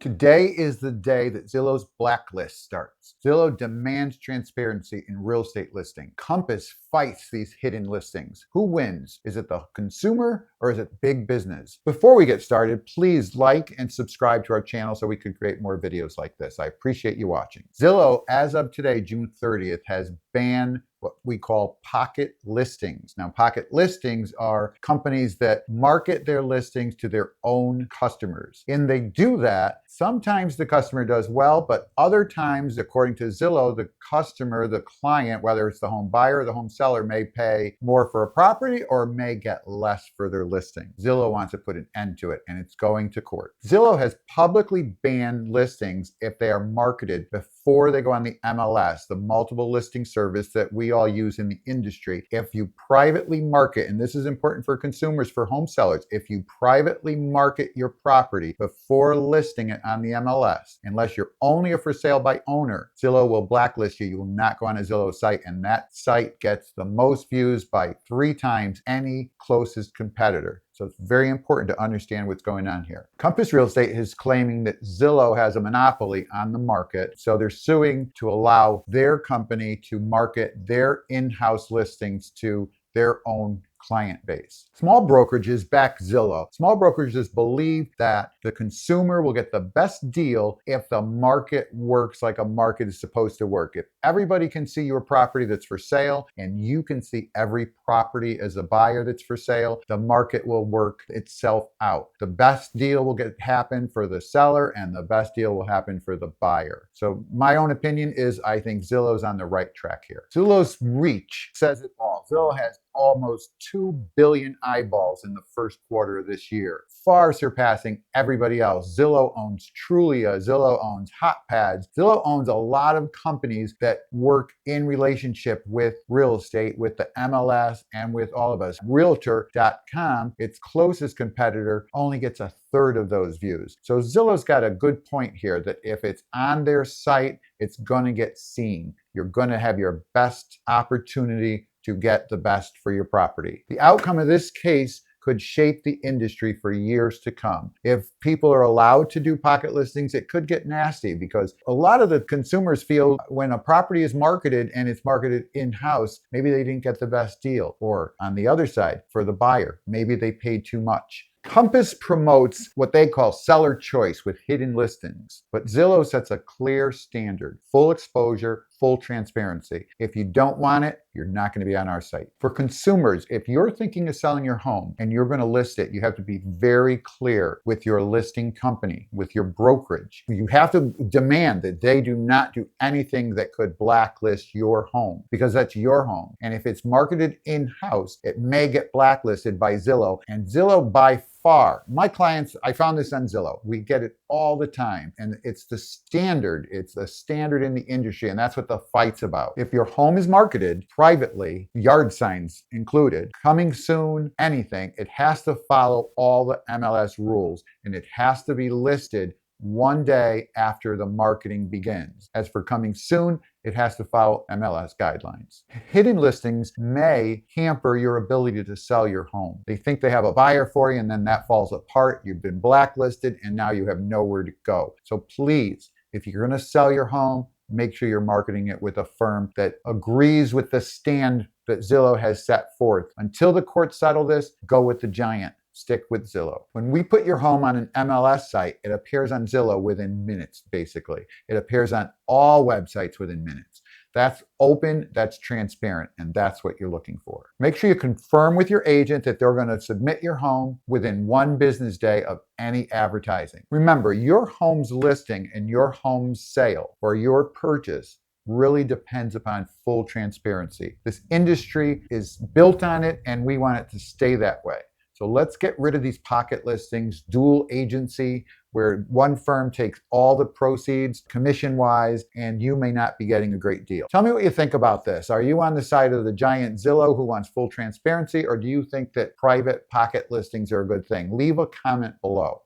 Today is the day that Zillow's Blacklist starts. Zillow demands transparency in real estate listing. Compass fights these hidden listings. Who wins? Is it the consumer or is it big business? Before we get started, please like and subscribe to our channel so we can create more videos like this. I appreciate you watching. Zillow, as of today, June 30th, has banned what we call pocket listings. Now, pocket listings are companies that market their listings to their own customers. And they do that. Sometimes the customer does well, but other times, according to Zillow, the customer, the client, whether it's the home buyer or the home seller, may pay more for a property or may get less for their listing. Zillow wants to put an end to it, and it's going to court. Zillow has publicly banned listings if they are marketed before they go on the MLS, the multiple listing service that we all use in the industry. If you privately market, and this is important for consumers, for home sellers, if you privately market your property before listing it on the MLS, unless you're only a for sale by owner, Zillow will blacklist you. You will not go on a Zillow site, and that site gets the most views by 3 times any closest competitor. So it's very important to understand what's going on here. Compass Real Estate is claiming that Zillow has a monopoly on the market. So they're suing to allow their company to market their in-house listings to their own client base. Small brokerages back Zillow. Small brokerages believe that the consumer will get the best deal if the market works like a market is supposed to work. If everybody can see your property that's for sale and you can see every property as a buyer that's for sale, the market will work itself out. The best deal will happen for the seller and the best deal will happen for the buyer. So my own opinion is I think Zillow's on the right track here. Zillow's reach says it all. Zillow has almost 2 billion eyeballs in the first quarter of this year, far surpassing everybody else. Zillow owns Trulia, Zillow owns HotPads, Zillow owns a lot of companies that work in relationship with real estate, with the MLS, and with all of us. Realtor.com, its closest competitor, only gets a third of those views. So Zillow's got a good point here that if it's on their site, it's going to get seen. You're going to have your best opportunity to get the best for your property. The outcome of this case could shape the industry for years to come. If people are allowed to do pocket listings, it could get nasty because a lot of the consumers feel when a property is marketed and it's marketed in-house, maybe they didn't get the best deal. Or on the other side, for the buyer, maybe they paid too much. Compass promotes what they call seller choice with hidden listings, but Zillow sets a clear standard: full exposure, full transparency. If you don't want it, you're not going to be on our site. For consumers, if you're thinking of selling your home and you're going to list it, you have to be very clear with your listing company, with your brokerage. You have to demand that they do not do anything that could blacklist your home because that's your home. And if it's marketed in-house, it may get blacklisted by Zillow. And Zillow by far, my clients, I found this on Zillow. We get it all the time. And it's the standard. It's the standard in the industry. And that's what the fight's about. If your home is marketed privately, yard signs included, coming soon, anything, it has to follow all the MLS rules. And it has to be listed 1 day after the marketing begins. As for coming soon, it has to follow MLS guidelines. Hidden listings may hamper your ability to sell your home. They think they have a buyer for you and then that falls apart. You've been blacklisted and now you have nowhere to go. So please, if you're going to sell your home, make sure you're marketing it with a firm that agrees with the stand that Zillow has set forth. Until the courts settle this, go with the giant. Stick with Zillow. When we put your home on an MLS site, it appears on Zillow within minutes, basically. It appears on all websites within minutes. That's open, that's transparent, and that's what you're looking for. Make sure you confirm with your agent that they're going to submit your home within 1 business day of any advertising. Remember, your home's listing and your home's sale or your purchase really depends upon full transparency. This industry is built on it, and we want it to stay that way. So let's get rid of these pocket listings, dual agency, where one firm takes all the proceeds commission-wise, and you may not be getting a great deal. Tell me what you think about this. Are you on the side of the giant Zillow who wants full transparency, or do you think that private pocket listings are a good thing? Leave a comment below.